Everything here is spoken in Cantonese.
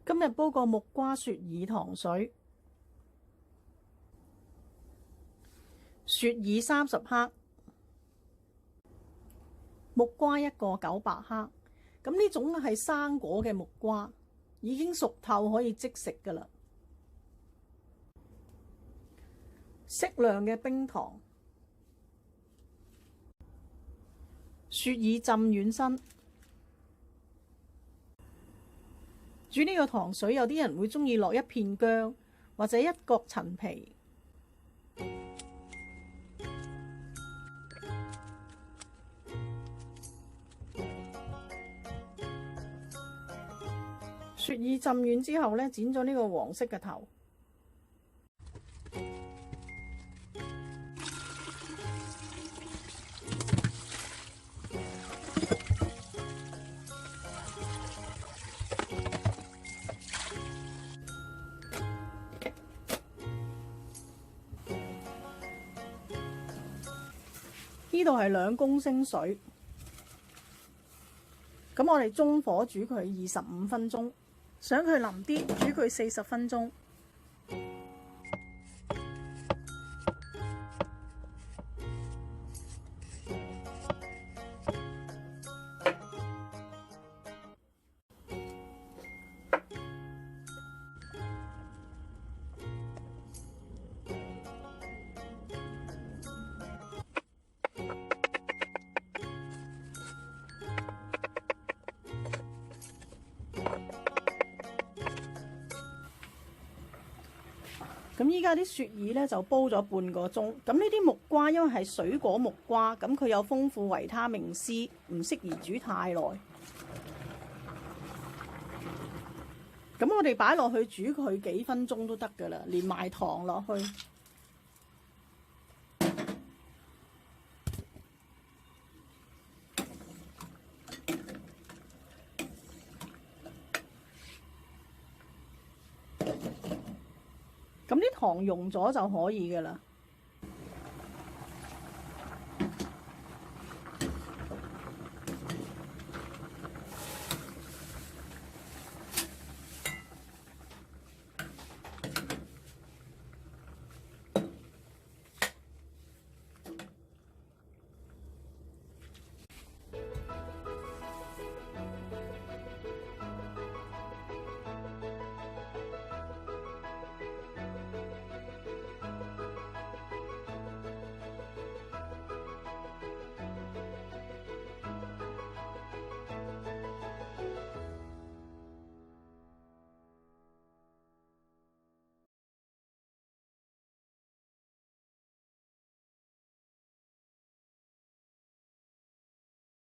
今日煲個木瓜雪耳糖水，雪耳30克，木瓜1個900克。咁呢種係生果嘅木瓜，已經熟透可以即食㗎喇。適量嘅冰糖，雪耳浸軟身。煮呢個糖水，有啲人會鍾意落一片薑或者1角陳皮。雪耳浸軟之後呢，剪咗呢個黃色嘅頭。呢度係2公升水，咁我哋中火煮佢25分鐘，想佢腍啲，煮佢40分鐘。咁依家啲雪耳呢就煲咗半個鐘。咁呢啲木瓜因為係水果木瓜，咁佢有豐富維他命 C， 唔適宜煮太耐。咁我哋擺落去煮佢幾分鐘都得噶啦，連埋糖落去。咁啲糖溶咗就可以㗎啦。